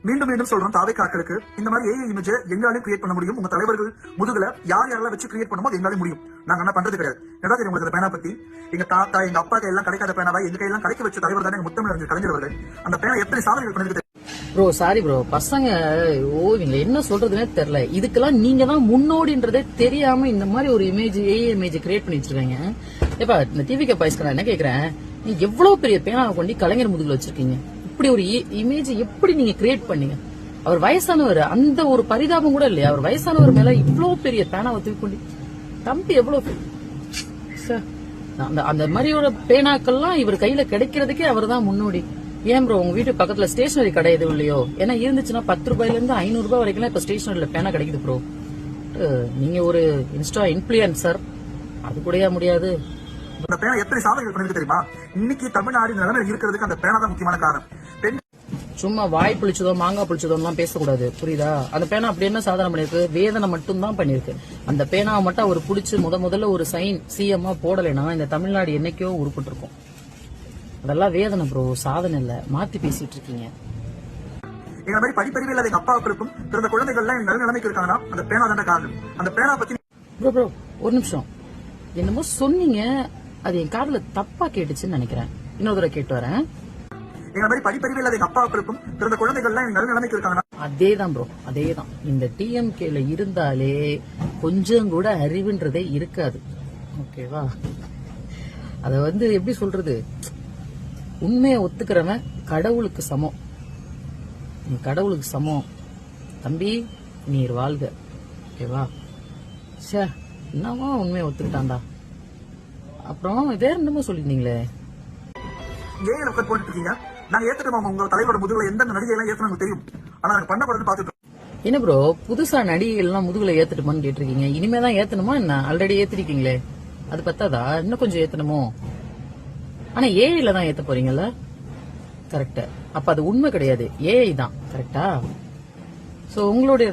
மீண்டும் மீண்டும் சொல்றோம் தாவேக்காக்களுக்கு, இந்த மாதிரி ஏஐ இமேஜ் எங்களாலையும் கிரியேட் பண்ண முடியும். உங்க தலைவர்கள் முதுகுல யார் யாரெல்லாம் வச்சு கிரியேட் பண்ணுமோ அது எங்களாலையும் முடியும். நாங்க என்ன பண்றது கிடையாது. ஏதாவது தெரியும் உங்களுக்கு பேனா பத்தி? எங்க தாத்தா எங்க அப்பா கையெல்லாம் கிடைக்காத பேனாவா எங்க கையெல்லாம் கிடைக்க வச்ச தலைவர் தானே முத்தமிழ் கலைஞர்கள். அந்த பேனா எத்தனை சாதனைகள் பண்ணிருக்கு. ப்ரோ சாரி ப்ரோ, பசங்க இவங்க என்ன சொல்றதுன்னே தெரியல. இதுக்கெல்லாம் நீங்க தான் முன்னோடின்றதே தெரியாம இந்த மாதிரி ஒரு இமேஜ் ஏஐ இமேஜ் கிரியேட் பண்ணி வச்சிருக்காங்க. எப்ப இந்த டிவி பாய்ஸ்க்கு நான் என்ன கேக்குறேன், நீங்க எவ்வளவு பெரிய பேனாவை கொண்டு கலைஞர் முதுகுல வச்சிருக்கீங்க. இப்படி ஒரு இமேஜ் எப்படி நீங்க கிரியேட் பண்ணீங்க? அவர் வயசானவர், அந்த ஒரு பரிதாபம் கூட இல்லையா? அவர் வயசானவர் மேல இவ்வளவு பெரிய பேனாவை தூக்கி கொண்டு தம்பி எவ்வளவு அந்த மாதிரியோட பேனாக்கள்லாம் இவர் கையில கிடைக்கிறதுக்கே அவர் தான் முன்னோடி. ஏன் ப்ரோ உங்க வீட்டு பக்கத்துல ஸ்டேஷனரி கடை எதுவும் இல்லையோ? ஏன்னா இருந்துச்சுன்னா 10 ரூபாயில இருந்து 500 ரூபாய் வரைக்கும் இப்ப ஸ்டேஷனரியில பேனா கிடைக்குது ப்ரோ. நீங்க ஒரு இன்ஸ்டா இன்ஃபுளுசர், அது கூட முடியாது. அந்த பேனா எத்தனை சாதனைகள் பண்ணிருக்கு தெரியுமா? இன்னைக்கு தமிழ்நாடு நிலைமை இருக்கிறதுக்கு அந்த பேனா தான் முக்கியமான காரணம். சும்மா வாய் புளிச்சதோ மாங்காய் புளிச்சதோ எல்லாம் பேசக்கூடாது, புரியுதா? அந்த பேனா அப்படி என்ன சாதனை பண்ணிருக்கு? வேதனை மட்டும் தான் பண்ணிருக்கு. அந்த பேனாவை மட்டும் அவர் புடிச்சு முதல்ல ஒரு சைன் சிஎம்மா போடலைன்னா இந்த தமிழ்நாடு என்னைக்கோ உருப்பிட்டு இருக்கும். அதெல்லாம் வேதனை ப்ரோ, சாதனை இல்ல. மாத்தி பேசிட்டு இருக்கீங்க. எங்க மாதிரி படிப்பறிவு இல்லாத எங்க அப்பாவுக்கும் பிறந்த குழந்தைகள்லாம் நல்ல நிலைமைக்கு இருக்காங்கன்னா அந்த பேனா தானே காரணம். அந்த பேனா பத்தி ப்ரோ ஒரு நிமிஷம், என்னமோ சொன்னீங்க, அது என் காதுல தப்பா கேட்டுச்சுன்னு நினைக்கிறேன். இன்னொரு தடவை கேட்டு வரேன். எங்க மாதிரி படிப்பறிவு இல்லாத எங்க அப்பாவுக்கும் பிறந்த குழந்தைகள்லாம் நல்ல நிலைமைக்கு இருக்காங்கன்னா அதேதான் ப்ரோ, அதேதான். இந்த டிஎம்கேல இருந்தாலே கொஞ்சம் கூட அறிவுன்றதே இருக்காது, ஓகேவா? அத எப்படி சொல்றது, உண்மையை ஒத்துக்கிறவன் கடவுளுக்கு சமம். நீ கடவுளுக்கு சமம் தம்பி, நீர் வாழ்க, ஓகேவா? சே, என்னவா உண்மையை ஒத்துக்கிட்டான்டா. அப்புறம் வேற என்னமோ சொல்லிருந்தீங்களே, ஏன் போட்டு இருக்கீங்க? நாங்க ஏத்துட்டோம் உங்க தலைவரோட முதுகுல எந்த நடிகை எல்லாம் ஏத்தணும் தெரியும். ஆனா நாங்க பண்ணக்கூடாதுன்னு பாத்துட்டோம். என்ன ப்ரோ புதுசா நடிகைகள் எல்லாம் முதுகுல ஏத்துட்டுமான்னு கேட்டிருக்கீங்க. இனிமேதான் ஏத்தணுமா என்ன? ஆல்ரெடி ஏத்திருக்கீங்களே, அது பத்தாதா? இன்னும் கொஞ்சம் ஏத்தணுமோ? ஆனா ஏஐல தான் ஏத்த போறீங்கல்ல? கரெக்ட். அப்ப அது உண்மை கிடையாது, ஏஐ தான். கரெக்டா? சோ உங்களுடைய